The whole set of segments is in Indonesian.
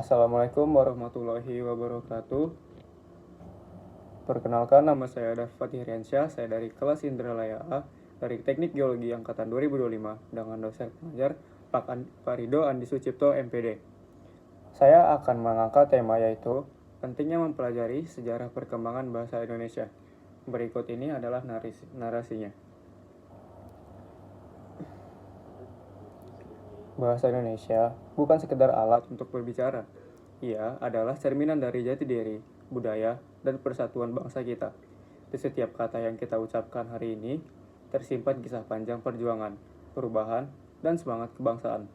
Assalamualaikum warahmatullahi wabarakatuh. Perkenalkan, nama saya Fatih Riansyah. Saya dari kelas Indralaya A dari Teknik Geologi Angkatan 2025 dengan dosen pengajar Pak Rido Andi Sucipto MPD. Saya akan mengangkat tema yaitu pentingnya mempelajari sejarah perkembangan bahasa Indonesia. Berikut ini adalah narasinya. Bahasa Indonesia bukan sekedar alat untuk berbicara. Ia adalah cerminan dari jati diri, budaya, dan persatuan bangsa kita. Di setiap kata yang kita ucapkan hari ini, tersimpan kisah panjang perjuangan, perubahan, dan semangat kebangsaan.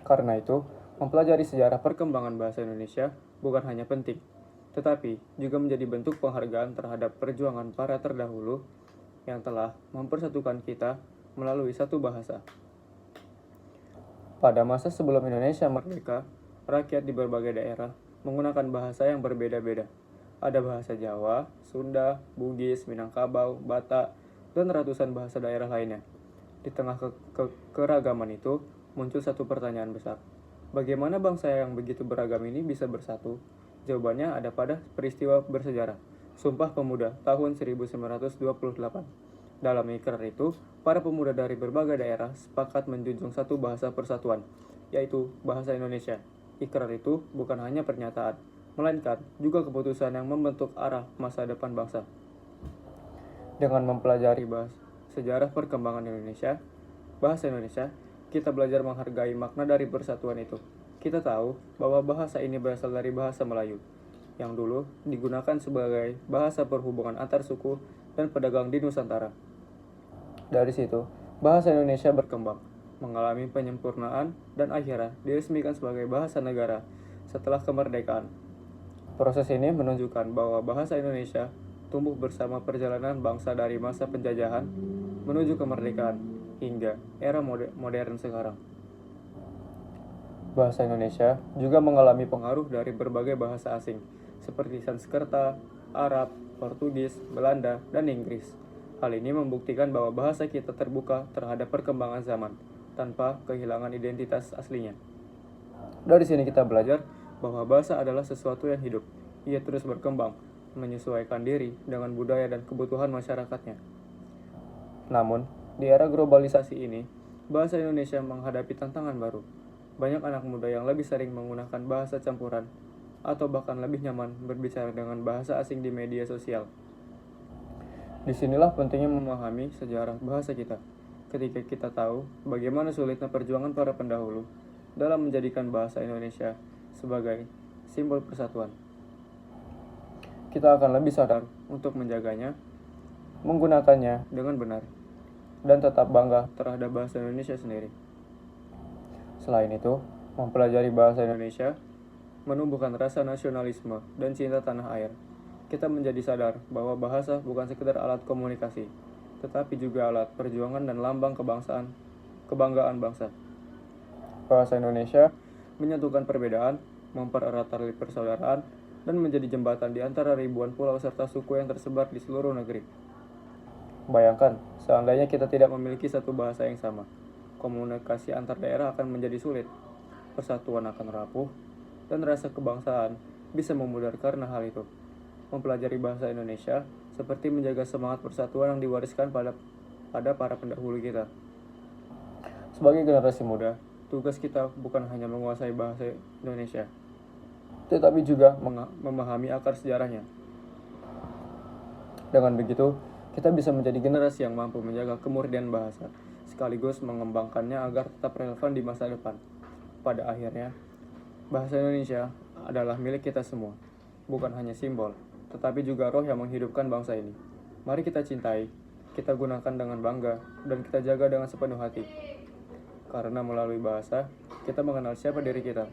Karena itu, mempelajari sejarah perkembangan bahasa Indonesia bukan hanya penting, tetapi juga menjadi bentuk penghargaan terhadap perjuangan para terdahulu yang telah mempersatukan kita melalui satu bahasa. Pada masa sebelum Indonesia merdeka, rakyat di berbagai daerah menggunakan bahasa yang berbeda-beda. Ada bahasa Jawa, Sunda, Bugis, Minangkabau, Batak, dan ratusan bahasa daerah lainnya. Di tengah keragaman itu, muncul satu pertanyaan besar. Bagaimana bangsa yang begitu beragam ini bisa bersatu? Jawabannya ada pada peristiwa bersejarah, Sumpah Pemuda tahun 1928. Dalam ikrar itu, para pemuda dari berbagai daerah sepakat menjunjung satu bahasa persatuan, yaitu bahasa Indonesia. Ikrar itu bukan hanya pernyataan, melainkan juga keputusan yang membentuk arah masa depan bangsa. Dengan mempelajari sejarah perkembangan bahasa Indonesia, kita belajar menghargai makna dari persatuan itu. Kita tahu bahwa bahasa ini berasal dari bahasa Melayu, yang dulu digunakan sebagai bahasa perhubungan antar suku dan pedagang di Nusantara. Dari situ, bahasa Indonesia berkembang, mengalami penyempurnaan, dan akhirnya diresmikan sebagai bahasa negara setelah kemerdekaan. Proses ini menunjukkan bahwa bahasa Indonesia tumbuh bersama perjalanan bangsa dari masa penjajahan menuju kemerdekaan hingga era modern sekarang. Bahasa Indonesia juga mengalami pengaruh dari berbagai bahasa asing, seperti Sanskerta, Arab, Portugis, Belanda, dan Inggris. Hal ini membuktikan bahwa bahasa kita terbuka terhadap perkembangan zaman, tanpa kehilangan identitas aslinya. Dari sini kita belajar bahwa bahasa adalah sesuatu yang hidup. Ia terus berkembang, menyesuaikan diri dengan budaya dan kebutuhan masyarakatnya. Namun, di era globalisasi ini, bahasa Indonesia menghadapi tantangan baru. Banyak anak muda yang lebih sering menggunakan bahasa campuran, atau bahkan lebih nyaman berbicara dengan bahasa asing di media sosial. Disinilah pentingnya memahami sejarah bahasa kita. Ketika kita tahu bagaimana sulitnya perjuangan para pendahulu dalam menjadikan bahasa Indonesia sebagai simbol persatuan, kita akan lebih sadar untuk menjaganya, menggunakannya dengan benar, dan tetap bangga terhadap bahasa Indonesia sendiri. Selain itu, mempelajari bahasa Indonesia menumbuhkan rasa nasionalisme dan cinta tanah air. Kita menjadi sadar bahwa bahasa bukan sekedar alat komunikasi, tetapi juga alat perjuangan dan lambang kebanggaan bangsa. Bahasa Indonesia menyatukan perbedaan, mempererat tali persaudaraan, dan menjadi jembatan di antara ribuan pulau serta suku yang tersebar di seluruh negeri. Bayangkan, seandainya kita tidak memiliki satu bahasa yang sama, komunikasi antar daerah akan menjadi sulit, persatuan akan rapuh, dan rasa kebangsaan bisa memudar karena hal itu. Mempelajari bahasa Indonesia seperti menjaga semangat persatuan yang diwariskan pada para pendahulu kita. Sebagai generasi muda, tugas kita bukan hanya menguasai bahasa Indonesia, tetapi juga memahami akar sejarahnya. Dengan begitu, kita bisa menjadi generasi yang mampu menjaga kemurnian bahasa, sekaligus mengembangkannya agar tetap relevan di masa depan. Pada akhirnya, bahasa Indonesia adalah milik kita semua, bukan hanya simbol, tetapi juga roh yang menghidupkan bangsa ini. Mari kita cintai, kita gunakan dengan bangga, dan kita jaga dengan sepenuh hati. Karena melalui bahasa, kita mengenal siapa diri kita.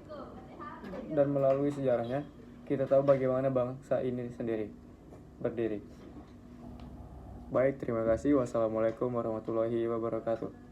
Dan melalui sejarahnya, kita tahu bagaimana bangsa ini sendiri berdiri. Baik, terima kasih. Wassalamualaikum warahmatullahi wabarakatuh.